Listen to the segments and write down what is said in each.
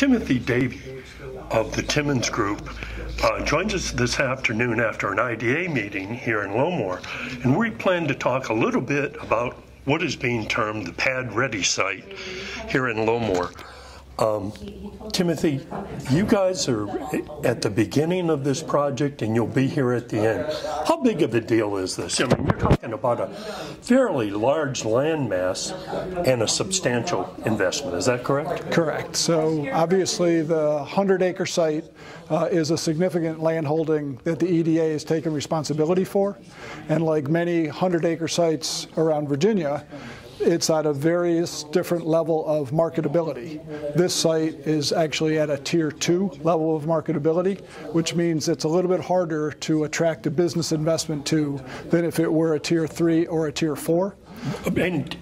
Timothy Davey of the Timmins Group joins us this afternoon after an IDA meeting here in Low Moor, and we plan to talk a little bit about what is being termed the pad-ready site here in Low Moor. Timothy, you guys are at the beginning of this project and you'll be here at the end. How big of a deal is this? I mean, you're talking about a fairly large land mass and a substantial investment. Is that correct? Correct. So obviously the 100-acre site is a significant land holding that the EDA has taken responsibility for. And like many 100-acre sites around Virginia, it's at a various different level of marketability. This site is actually at a Tier 2 level of marketability, which means it's a little bit harder to attract a business investment to than if it were a Tier 3 or a Tier 4. And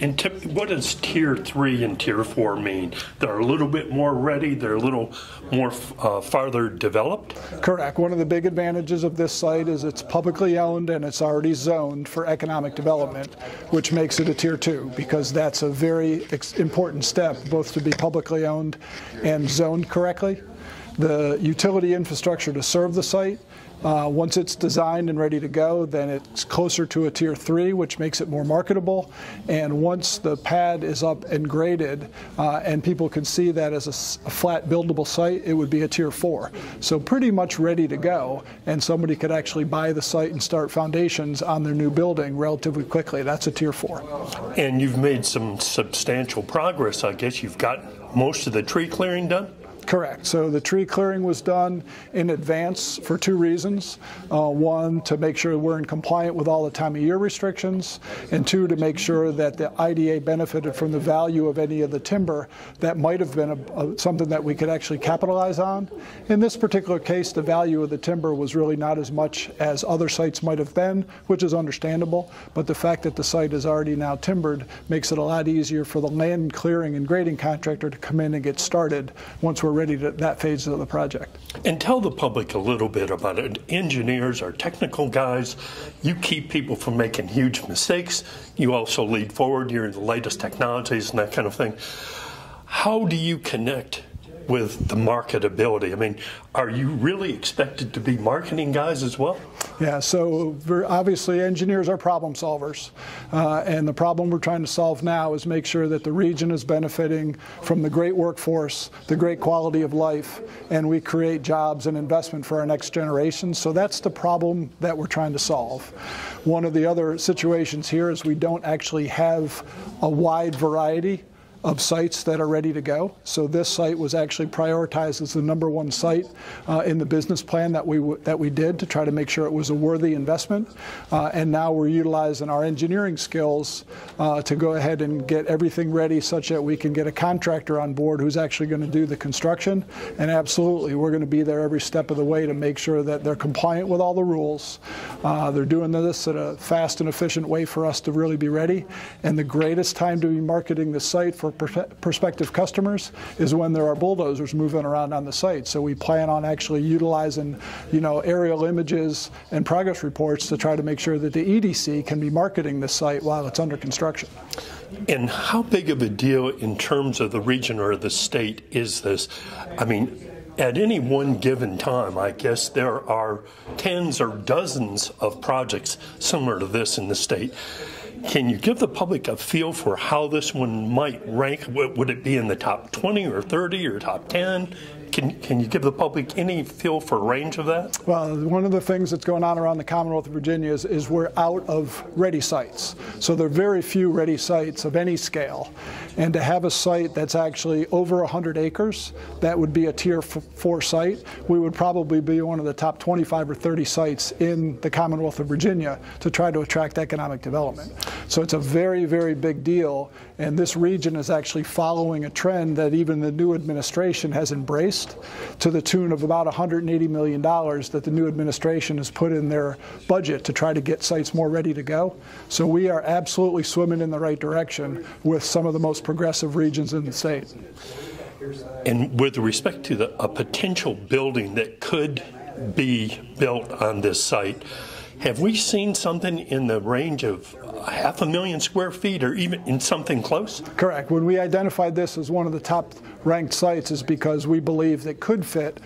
what does Tier 3 and Tier 4 mean? They're a little bit more ready, they're a little more farther developed? Correct. One of the big advantages of this site is it's publicly owned and it's already zoned for economic development, which makes it a Tier 2, because that's a very important step, both to be publicly owned and zoned correctly. The utility infrastructure to serve the site, once it's designed and ready to go, then it's closer to a Tier 3, which makes it more marketable. And once the pad is up and graded, and people can see that as a flat buildable site, it would be a Tier 4. So pretty much ready to go, and somebody could actually buy the site and start foundations on their new building relatively quickly. That's a Tier 4. And you've made some substantial progress, I guess. You've got most of the tree clearing done? Correct. So the tree clearing was done in advance for two reasons. One, to make sure we're in compliant with all the time of year restrictions, and two, to make sure that the IDA benefited from the value of any of the timber that might have been something that we could actually capitalize on. In this particular case, the value of the timber was really not as much as other sites might have been, which is understandable, but the fact that the site is already now timbered makes it a lot easier for the land clearing and grading contractor to come in and get started once we're ready to that phase of the project. And tell the public a little bit about it. Engineers are technical guys. You keep people from making huge mistakes. You also lead forward. You're in the latest technologies and that kind of thing. How do you connect with the marketability? I mean, are you really expected to be marketing guys as well? Yeah, so obviously engineers are problem solvers, and the problem we're trying to solve now is make sure that the region is benefiting from the great workforce, the great quality of life, and we create jobs and investment for our next generation. So that's the problem that we're trying to solve. One of the other situations here is we don't actually have a wide variety of sites that are ready to go. So this site was actually prioritized as the #1 site in the business plan that we did to try to make sure it was a worthy investment. And now we're utilizing our engineering skills to go ahead and get everything ready such that we can get a contractor on board who's actually going to do the construction. And absolutely, we're going to be there every step of the way to make sure that they're compliant with all the rules. They're doing this at a fast and efficient way for us to really be ready. And the greatest time to be marketing the site for prospective customers is when there are bulldozers moving around on the site. So we plan on actually utilizing, aerial images and progress reports to try to make sure that the EDC can be marketing the site while it's under construction. And how big of a deal in terms of the region or the state is this? I mean, at any one given time, I guess there are tens or dozens of projects similar to this in the state. Can you give the public a feel for how this one might rank? Would it be in the top 20 or 30 or top 10? Can you give the public any feel for range of that? Well, one of the things that's going on around the Commonwealth of Virginia is we're out of ready sites. So there are very few ready sites of any scale. And to have a site that's actually over 100 acres, that would be a Tier 4 site. We would probably be one of the top 25 or 30 sites in the Commonwealth of Virginia to try to attract economic development. So it's a very, very big deal. And this region is actually following a trend that even the new administration has embraced, to the tune of about $180 million that the new administration has put in their budget to try to get sites more ready to go. So we are absolutely swimming in the right direction with some of the most progressive regions in the state. And with respect to a potential building that could be built on this site, Have we seen something in the range of 500,000 square feet or even in something close? Correct. When we identified this as one of the top ranked sites is because we believe it could fit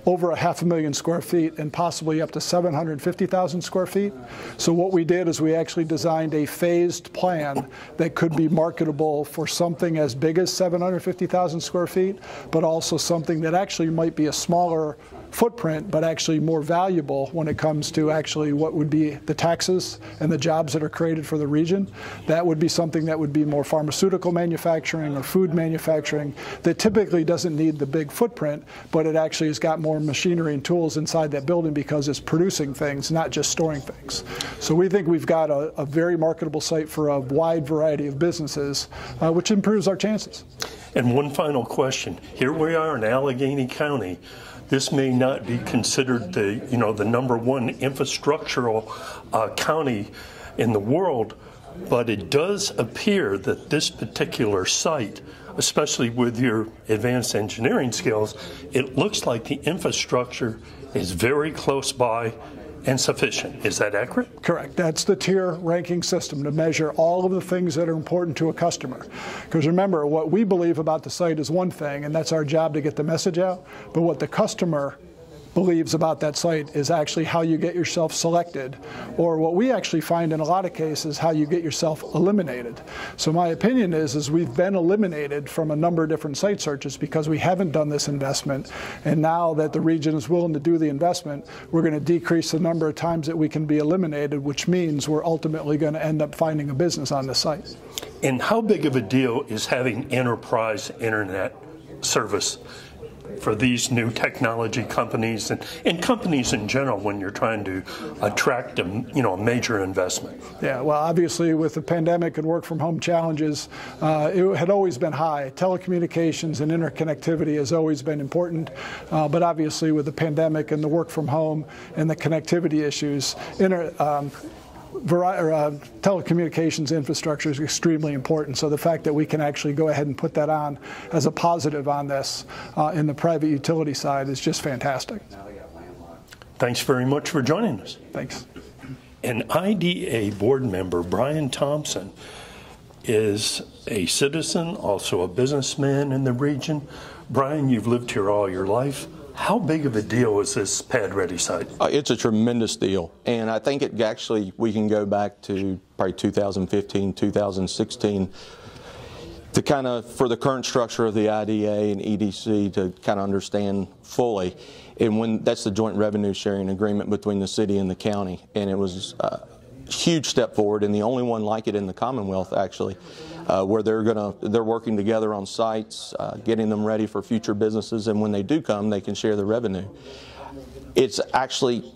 over 500,000 square feet and possibly up to 750,000 square feet. So what we did is we actually designed a phased plan that could be marketable for something as big as 750,000 square feet, but also something that actually might be a smaller footprint, but actually more valuable when it comes to actually what would be the taxes and the jobs that are created for the region. That would be something that would be more pharmaceutical manufacturing or food manufacturing that typically doesn't need the big footprint, but it actually has got more machinery and tools inside that building because it's producing things, not just storing things. So we think we've got a very marketable site for a wide variety of businesses, which improves our chances. And one final question. Here we are in Alleghany County. This may not be considered the number one infrastructural county in the world, but it does appear that this particular site, especially with your advanced engineering skills, it looks like the infrastructure is very close by and sufficient. Is that accurate? Correct. That's the tier ranking system to measure all of the things that are important to a customer. Because remember, what we believe about the site is one thing, and that's our job to get the message out, but what the customer believes about that site is actually how you get yourself selected, or what we actually find in a lot of cases, how you get yourself eliminated. So my opinion is we've been eliminated from a number of different site searches because we haven't done this investment, and now that the region is willing to do the investment, we're going to decrease the number of times that we can be eliminated, which means we're ultimately going to end up finding a business on the site. And how big of a deal is having enterprise internet service for these new technology companies and companies in general when you're trying to attract a major investment? Yeah, well, obviously with the pandemic and work from home challenges, it had always been high. Telecommunications and interconnectivity has always been important, but obviously with the pandemic and the work from home and the connectivity issues, telecommunications infrastructure is extremely important. So the fact that we can actually go ahead and put that on as a positive on this in the private utility side is just fantastic. Thanks very much for joining us. Thanks. An IDA board member, Bryan Thompson, is a citizen, also a businessman in the region. Bryan, you've lived here all your life. How big of a deal is this pad-ready site? It's a tremendous deal, and I think it actually, we can go back to probably 2015, 2016 to kind of, for the current structure of the IDA and EDC to kind of understand fully. And when that's the joint revenue sharing agreement between the city and the county, and it was a huge step forward, and the only one like it in the Commonwealth actually, where they're working together on sites, getting them ready for future businesses, and when they do come, they can share the revenue. It's actually,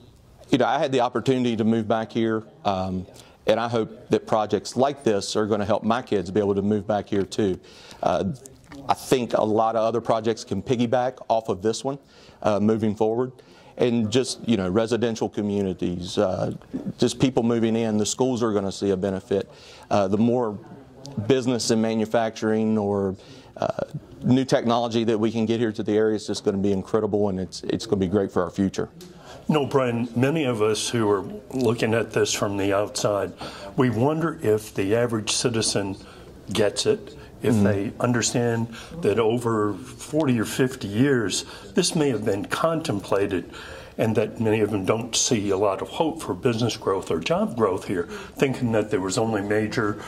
I had the opportunity to move back here, and I hope that projects like this are going to help my kids be able to move back here too. I think a lot of other projects can piggyback off of this one moving forward. And just, residential communities, just people moving in, the schools are going to see a benefit. The more business and manufacturing or new technology that we can get here to the area is just going to be incredible, and it's going to be great for our future. Bryan, many of us who are looking at this from the outside, we wonder if the average citizen gets it, if they understand that over 40 or 50 years, this may have been contemplated, and that many of them don't see a lot of hope for business growth or job growth here, thinking that there was only major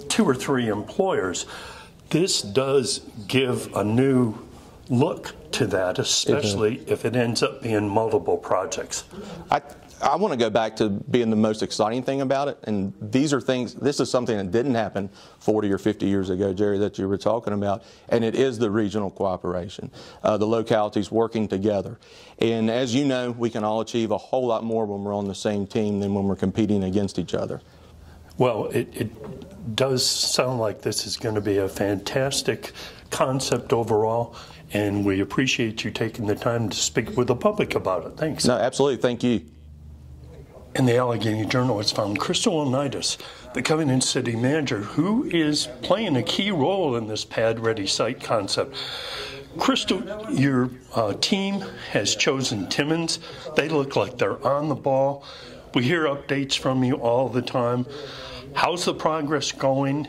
2 or 3 employers. This does give a new look to that, especially if it ends up being multiple projects. I want to go back to being the most exciting thing about it, and these are things, this is something that didn't happen 40 or 50 years ago, Jerry, that you were talking about, and it is the regional cooperation, the localities working together. And as you know, we can all achieve a whole lot more when we're on the same team than when we're competing against each other. Well, it does sound like this is going to be a fantastic concept overall, and we appreciate you taking the time to speak with the public about it. Thanks. No, absolutely. Thank you. In the Alleghany Journal, it's found Krystal Onitis, the Covington City Manager, who is playing a key role in this pad-ready site concept. Krystal, your team has chosen Timmons. They look like they're on the ball. We hear updates from you all the time. How's the progress going?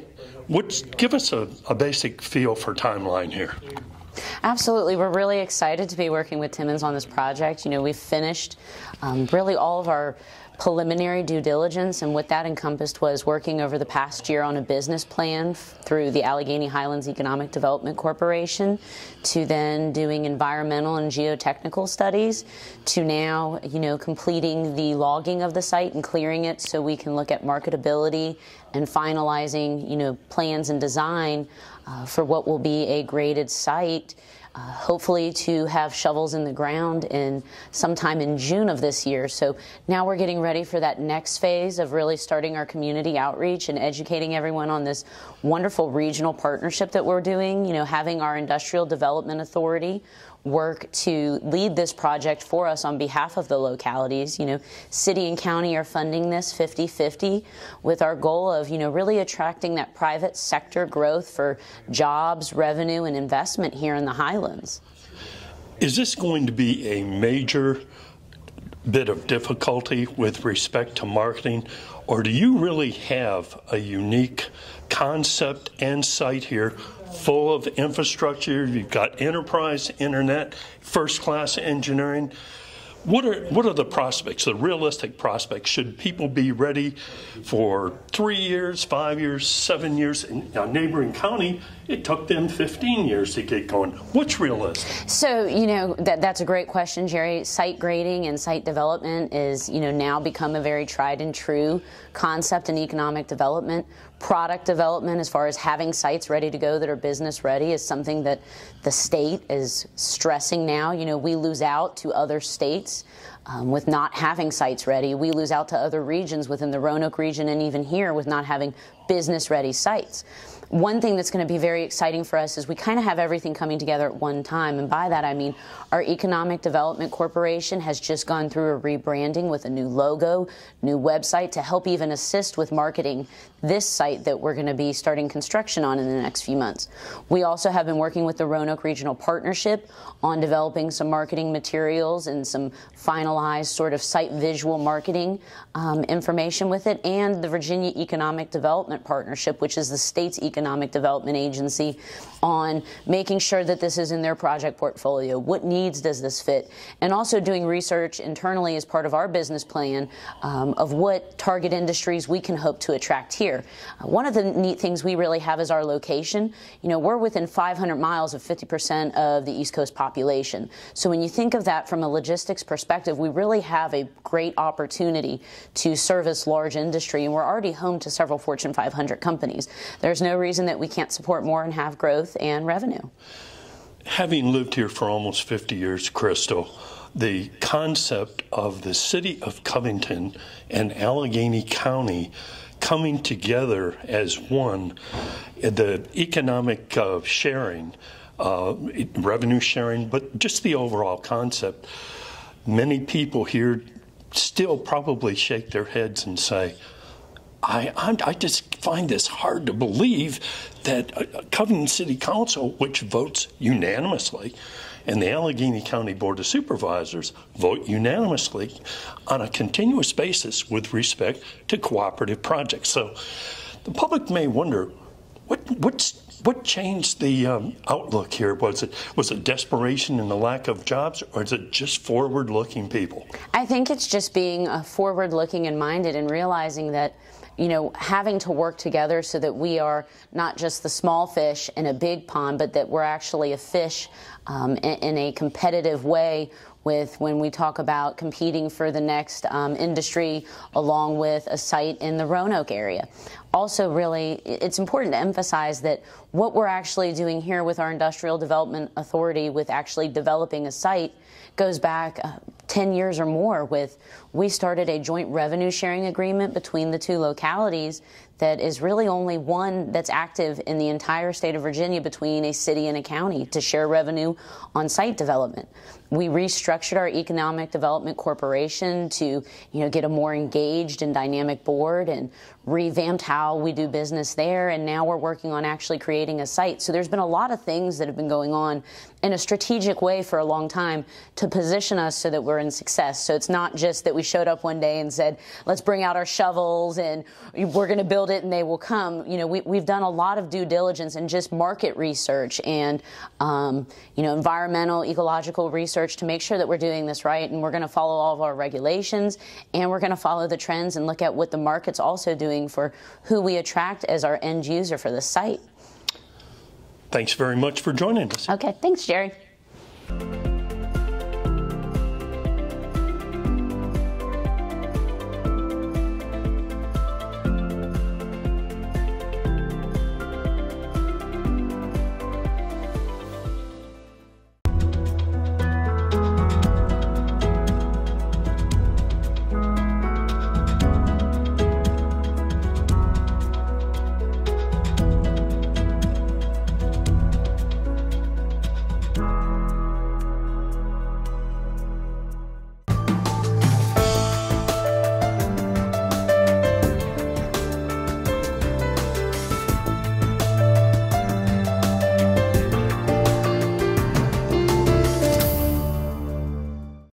Give us a basic feel for timeline here. Absolutely. We're really excited to be working with Timmons on this project. You know, we've finished really all of our preliminary due diligence, and what that encompassed was working over the past year on a business plan through the Allegany Highlands Economic Development Corporation, to then doing environmental and geotechnical studies, to now, you know, completing the logging of the site and clearing it so we can look at marketability and finalizing, you know, plans and design for what will be a graded site. Hopefully to have shovels in the ground sometime in June of this year. So now we're getting ready for that next phase of really starting our community outreach and educating everyone on this wonderful regional partnership that we're doing, you know, having our Industrial Development Authority work to lead this project for us on behalf of the localities. You know, city and county are funding this 50-50 with our goal of, you know, really attracting that private sector growth for jobs, revenue, and investment here in the Highlands. Is this going to be a major bit of difficulty with respect to marketing, or do you really have a unique concept and site here full of infrastructure? You've got enterprise, internet, first-class engineering. What are the prospects, the realistic prospects? Should people be ready for 3 years, 5 years, 7 years? In a neighboring county, it took them 15 years to get going. What's realistic? So, you know, that's a great question, Jerry. Site grading and site development is, you know, now become a very tried and true concept in economic development. Product development, as far as having sites ready to go that are business ready, is something that the state is stressing now. You know, we lose out to other states with not having sites ready. We lose out to other regions within the Roanoke region and even here with not having business ready sites. One thing that's going to be very exciting for us is we kind of have everything coming together at one time, and by that I mean our Economic Development Corporation has just gone through a rebranding with a new logo, new website to help even assist with marketing this site that we're going to be starting construction on in the next few months. We also have been working with the Roanoke Regional Partnership on developing some marketing materials and some finalized sort of site visual marketing information with it, and the Virginia Economic Development Partnership, which is the state's economic development agency, on making sure that this is in their project portfolio. What needs does this fit? And also doing research internally as part of our business plan of what target industries we can hope to attract here. One of the neat things we really have is our location. You know, we're within 500 miles of 50% of the East Coast population. So when you think of that from a logistics perspective, we really have a great opportunity to service large industry, and we're already home to several Fortune 500 companies. There's no reason that we can't support more and have growth and revenue. Having lived here for almost 50 years, Krystal, the concept of the city of Covington and Alleghany County coming together as one, the economic sharing, revenue sharing, but just the overall concept, many people here still probably shake their heads and say, I just find this hard to believe that Covington City Council, which votes unanimously, and the Allegheny County Board of Supervisors vote unanimously on a continuous basis with respect to cooperative projects. So the public may wonder, what changed the outlook here? Was it desperation and the lack of jobs, or is it just forward-looking people? I think it's just being forward-looking and minded and realizing that, you know, having to work together so that we are not just the small fish in a big pond, but that we're actually a fish in a competitive way with when we talk about competing for the next industry along with a site in the Roanoke area. Also, really, it's important to emphasize that what we're actually doing here with our Industrial Development Authority with actually developing a site goes back 10 years or more. We started a joint revenue sharing agreement between the two localities that is really only one that's active in the entire state of Virginia between a city and a county to share revenue on site development. We restructured our Economic Development Corporation to, you know, get a more engaged and dynamic board and revamped how we do business there, and now we're working on actually creating a site. So there's been a lot of things that have been going on in a strategic way for a long time to position us so that we're in success. So it's not just that we showed up one day and said, let's bring out our shovels and we're going to build it and they will come. You know, we've done a lot of due diligence and just market research and, you know, environmental, ecological research to make sure that we're doing this right, and we're going to follow all of our regulations, and we're going to follow the trends and look at what the market's also doing for who we attract as our end user for the site. Thanks very much for joining us. Okay, thanks, Jerry.